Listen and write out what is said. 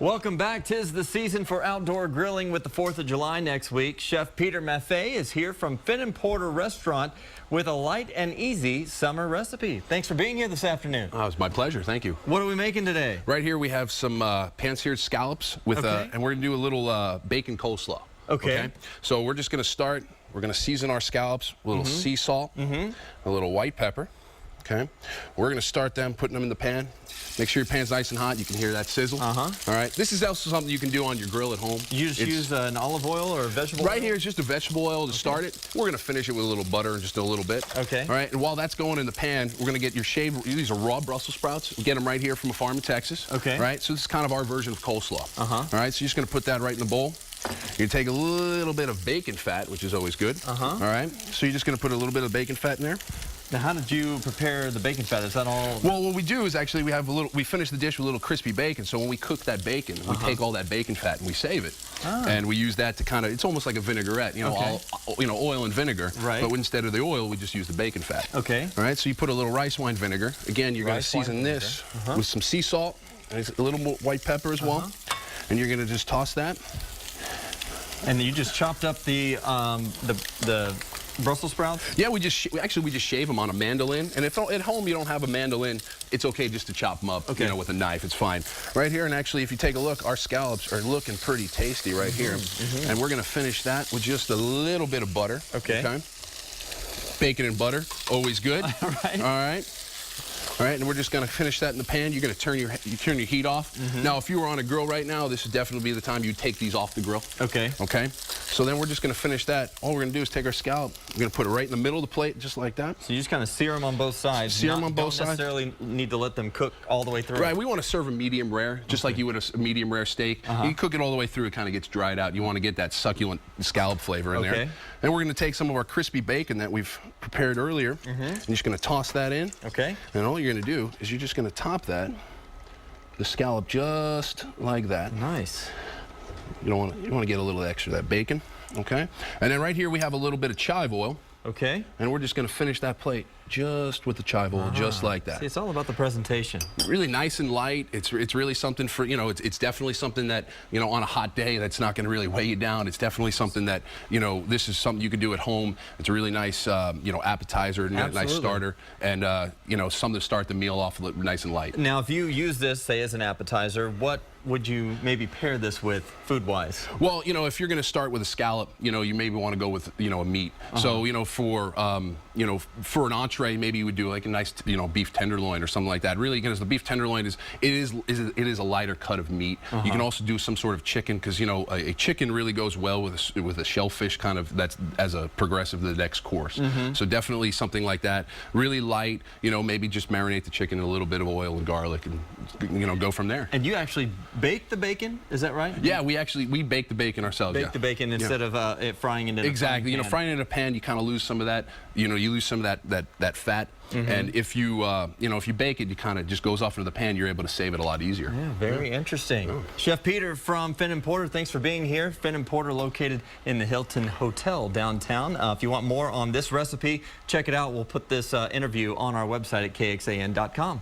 Welcome back. 'Tis the season for outdoor grilling with the 4th of July next week. Chef Peter Maffei is here from Finn & Porter Restaurant with a light and easy summer recipe. Thanks for being here this afternoon. Oh, it's my pleasure. Thank you. What are we making today? Right here we have some pan-seared scallops with, and we're going to do a little bacon coleslaw. Okay. So we're just going to start. We're going to season our scallops with a little sea salt, a little white pepper. Okay. We're going to start them, putting them in the pan. Make sure your pan's nice and hot. You can hear that sizzle. All right. This is also something you can do on your grill at home. You just use an olive oil or vegetable oil? Right here is just a vegetable oil to start it. We're going to finish it with a little butter in just a little bit. Okay. All right. And while that's going in the pan, we're going to get your shaved. These are raw Brussels sprouts. We get them right here from a farm in Texas. Okay. All right. So this is kind of our version of coleslaw. All right. So you're just going to put that right in the bowl. You're going to take a little bit of bacon fat, which is always good. All right. So you're just going to put a little bit of bacon fat in there. Now, how did you prepare the bacon fat? Is that all? Well, what we do is actually we finish the dish with a little crispy bacon. So when we cook that bacon, we take all that bacon fat and we save it. And we use that to kind of, it's almost like a vinaigrette, oil and vinegar. Right. But instead of the oil, we just use the bacon fat. Okay. All right, so you put a little rice wine vinegar. Again, you're going to season this with some sea salt and a little more white pepper as well. And you're going to just toss that. And you just chopped up the Brussels sprouts? Yeah, we just shave them on a mandolin. And if at home you don't have a mandolin, it's okay just to chop them up, with a knife. It's fine. Right here, and actually, if you take a look, our scallops are looking pretty tasty right here. And we're going to finish that with just a little bit of butter. Okay. Bacon and butter, always good. All right. All right. All right, and we're just going to finish that in the pan. You're going to turn your heat off. Now, if you were on a grill right now, this would definitely be the time you take these off the grill. Okay. Okay. So then we're just going to finish that. All we're going to do is take our scallop. We're going to put it right in the middle of the plate, just like that. So you just kind of sear them on both sides. Sear them on both sides. Don't necessarily need to let them cook all the way through. Right. We want to serve a medium rare, just like you would a medium rare steak. You cook it all the way through. It kind of gets dried out. You want to get that succulent scallop flavor in there. And we're going to take some of our crispy bacon that we've prepared earlier. And you're just going to toss that in. Okay. And all you're going to do is you're just going to top that, the scallop just like that. Nice. You want to get a little extra of that bacon, okay? And then right here we have a little bit of chive oil. Okay. And we're just going to finish that plate just with the chive oil, just like that. See, it's all about the presentation. Really nice and light. It's really something for, it's definitely something that, on a hot day that's not going to really weigh you down. It's definitely something that, this is something you can do at home. It's a really nice, appetizer, nice starter, and, something to start the meal off nice and light. Now, if you use this, say, as an appetizer, what would you maybe pair this with food-wise? Well, if you're going to start with a scallop, you maybe want to go with, a meat. So, for an entree, maybe you would do like a nice, beef tenderloin or something like that. Really, because the beef tenderloin is a lighter cut of meat. You can also do some sort of chicken, because a chicken really goes well with a shellfish kind of that's as a progressive to the next course. So definitely something like that. Really light. Maybe just marinate the chicken in a little bit of oil and garlic, and go from there. And you actually bake the bacon, is that right? Yeah, we bake the bacon ourselves. Bake the bacon instead of it frying it in a pan. Frying it in a pan, you kind of lose some of that. You lose some of that fat. And if you if you bake it, it kind of just goes off into the pan. You're able to save it a lot easier. Yeah, very interesting. Chef Peter from Finn & Porter, thanks for being here. Finn & Porter located in the Hilton Hotel downtown. If you want more on this recipe, check it out. We'll put this interview on our website at KXAN.com.